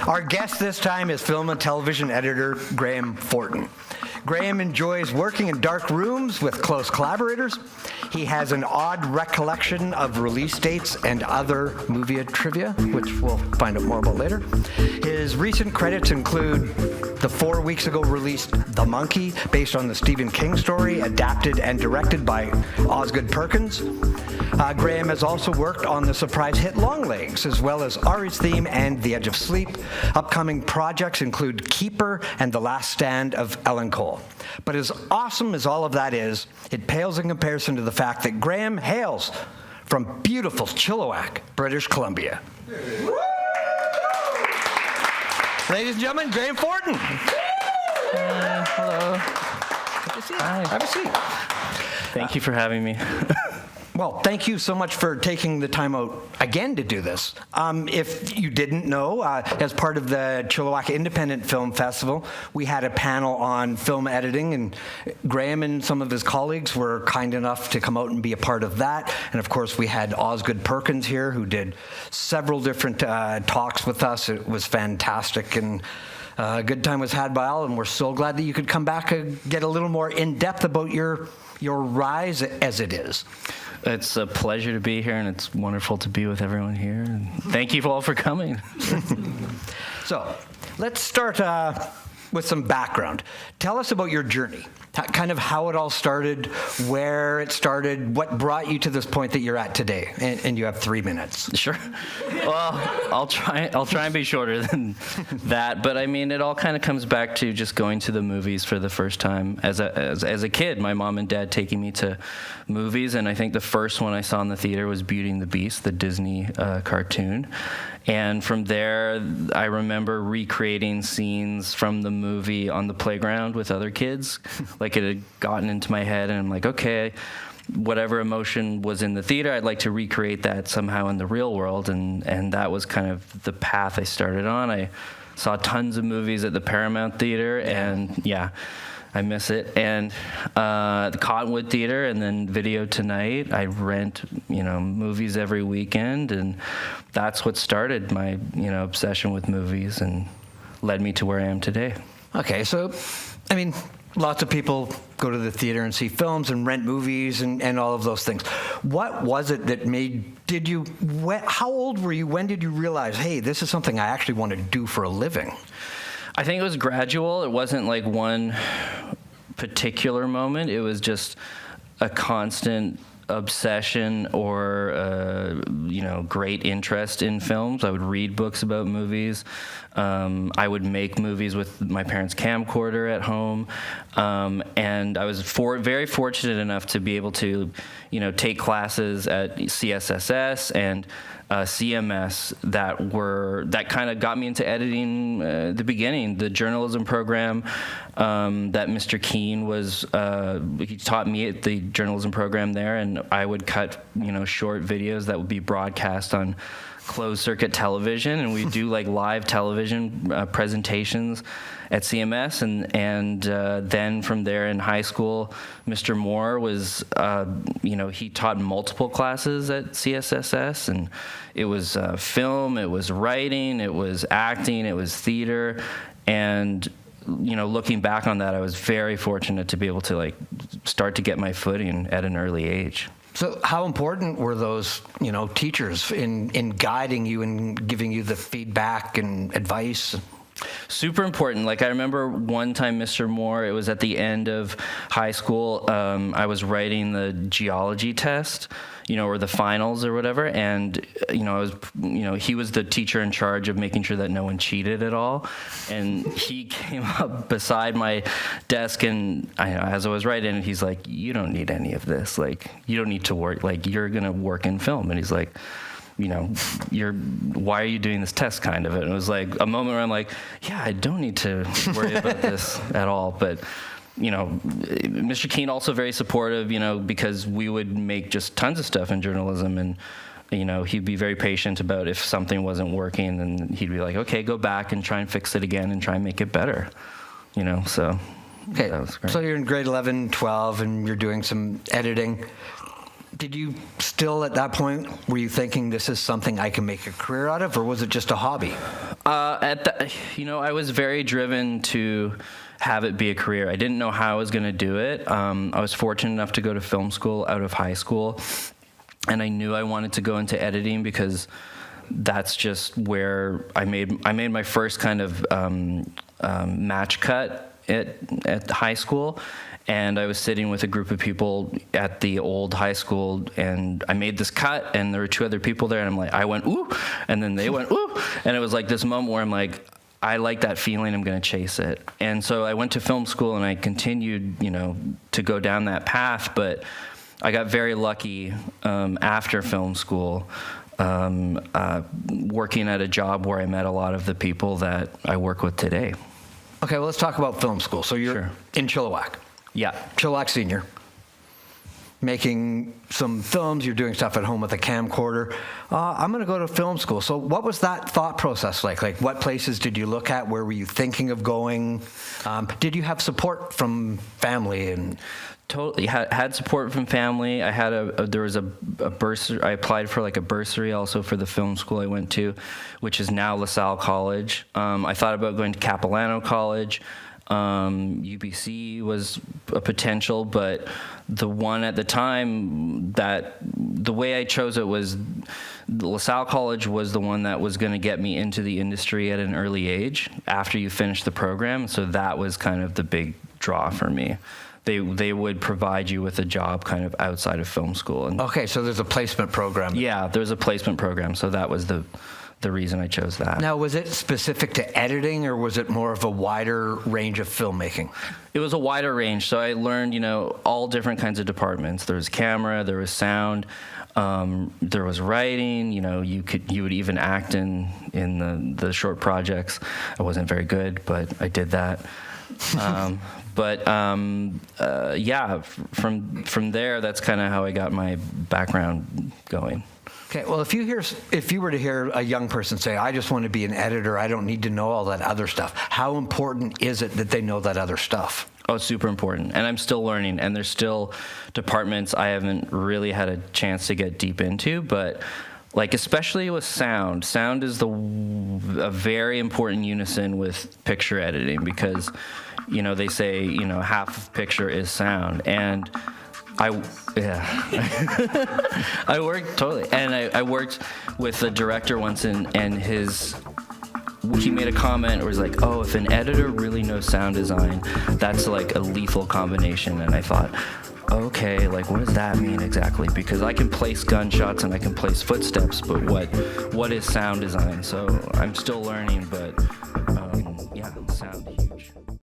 Our guest this time is film and television editor Graham Fortin. Graham enjoys working in dark rooms with close collaborators. He has an odd recollection of release dates and other movie trivia, which we'll find out more about later. His recent credits include the 4 weeks ago released The Monkey, based on the Stephen King story, adapted and directed by Osgood Perkins. Graham has also worked on the surprise hit Longlegs, as well as Ari's Theme and The Edge of Sleep. Upcoming projects include Keeper and The Last Stand of Ellen Cole. But as awesome as all of that is, it pales in comparison to the fact that Graham hails from beautiful Chilliwack, British Columbia. Ladies and gentlemen, Graham Fortin. Hello. Good to see you. Hi. Have a seat. Thank you for having me. Well, thank you so much for taking the time out again to do this. If you didn't know, as part of the Chilliwack Independent Film Festival, we had a panel on film editing, and Graham and some of his colleagues were kind enough to come out and be a part of that. And of course, we had Osgood Perkins here, who did several different talks with us. It was fantastic, and a good time was had by all, and we're so glad that you could come back and get a little more in-depth about your rise as it is. It's a pleasure to be here, and it's wonderful to be with everyone here. And thank you all for coming. So let's start with some background. Tell us about your journey, kind of how it all started, where it started, what brought you to this point that you're at today. And you have 3 minutes. Sure. Well, I'll try and be shorter than that. But I mean, it all kind of comes back to just going to the movies for the first time as a kid. My mom and dad taking me to movies, and I think the first one I saw in the theater was Beauty and the Beast, the Disney cartoon. And from there, I remember recreating scenes from the movie on the playground with other kids. Like, it had gotten into my head, and I'm like, okay, whatever emotion was in the theater, I'd like to recreate that somehow in the real world. And that was kind of the path I started on. I saw tons of movies at the Paramount Theater, and yeah, I miss it. And the Cottonwood Theater, and then Video Tonight. I rent, movies every weekend, and that's what started my, obsession with movies and led me to where I am today. Okay, so, I mean, lots of people go to the theater and see films and rent movies and all of those things. What was it that how old were you? When did you realize, hey, this is something I actually want to do for a living? I think it was gradual. It wasn't like one particular moment. It was just a constant obsession or great interest in films. I would read books about movies. I would make movies with my parents' camcorder at home, and I was very fortunate enough to be able to take classes at CSSS and CMS that kind of got me into editing at the beginning. The journalism program that Mr. Keene was, he taught me at the journalism program there, and I would cut short videos that would be broadcast on closed circuit television, and we'd do like live television presentations at CMS, and then from there in high school, Mr. Moore was, he taught multiple classes at CSSS, and it was film, it was writing, it was acting, it was theater, and looking back on that, I was very fortunate to be able to start to get my footing at an early age. So how important were those, teachers in guiding you and giving you the feedback and advice? Super important. I remember one time, Mr. Moore, it was at the end of high school, I was writing the geology test, or the finals or whatever, and, he was the teacher in charge of making sure that no one cheated at all, and he came up beside my desk, and as I was writing, he's like, you don't need any of this, you don't need to work, you're going to work in film, and he's like, why are you doing this test kind of? And it was like a moment where I'm like, yeah, I don't need to worry about this at all. But, Mr. Keene also very supportive, because we would make just tons of stuff in journalism, and, he'd be very patient about if something wasn't working, and he'd be like, okay, go back and try and fix it again and try and make it better, so. Okay, that was great. So you're in grade 11, 12, and you're doing some editing. Did you still at that point, were you thinking this is something I can make a career out of, or was it just a hobby? I was very driven to have it be a career. I didn't know how I was going to do it. I was fortunate enough to go to film school out of high school, and I knew I wanted to go into editing because that's just where I made my first kind of match cut at high school. And I was sitting with a group of people at the old high school, and I made this cut, and there were two other people there, and I'm like, I went, ooh, and then they went, ooh, and it was like this moment where I'm like, I like that feeling, I'm gonna chase it. And so I went to film school, and I continued, to go down that path, but I got very lucky after film school, working at a job where I met a lot of the people that I work with today. Okay, well, let's talk about film school. So you're in Chilliwack. Yeah. Chilliwack Senior, making some films. You're doing stuff at home with a camcorder. I'm going to go to film school. So what was that thought process like? Like, what places did you look at? Where were you thinking of going? Did you have support from family? And totally had support from family. I had there was a bursary. I applied for like a bursary also for the film school I went to, which is now LaSalle College. I thought about going to Capilano College. UBC was a potential, but the one at the time that the way I chose it was LaSalle College was the one that was going to get me into the industry at an early age after you finish the program. So that was kind of the big draw for me. They would provide you with a job kind of outside of film school. And okay, so there's a placement program. Yeah, there's a placement program. So that was the reason I chose that. Now, was it specific to editing, or was it more of a wider range of filmmaking? It was a wider range. So I learned, all different kinds of departments. There was camera, there was sound, there was writing. You would even act in the short projects. I wasn't very good, but I did that. From there, that's kind of how I got my background going. Okay, well, if you were to hear a young person say, I just want to be an editor, I don't need to know all that other stuff, how important is it that they know that other stuff? Oh, super important. And I'm still learning, and there's still departments I haven't really had a chance to get deep into, but like especially with sound is a very important unison with picture editing because, they say, half of picture is sound. And I worked with a director once, and he made a comment where he's like, oh, if an editor really knows sound design, that's like a lethal combination. And I thought, okay, like what does that mean exactly? Because I can place gunshots and I can place footsteps, but what is sound design? So I'm still learning, but sound huge.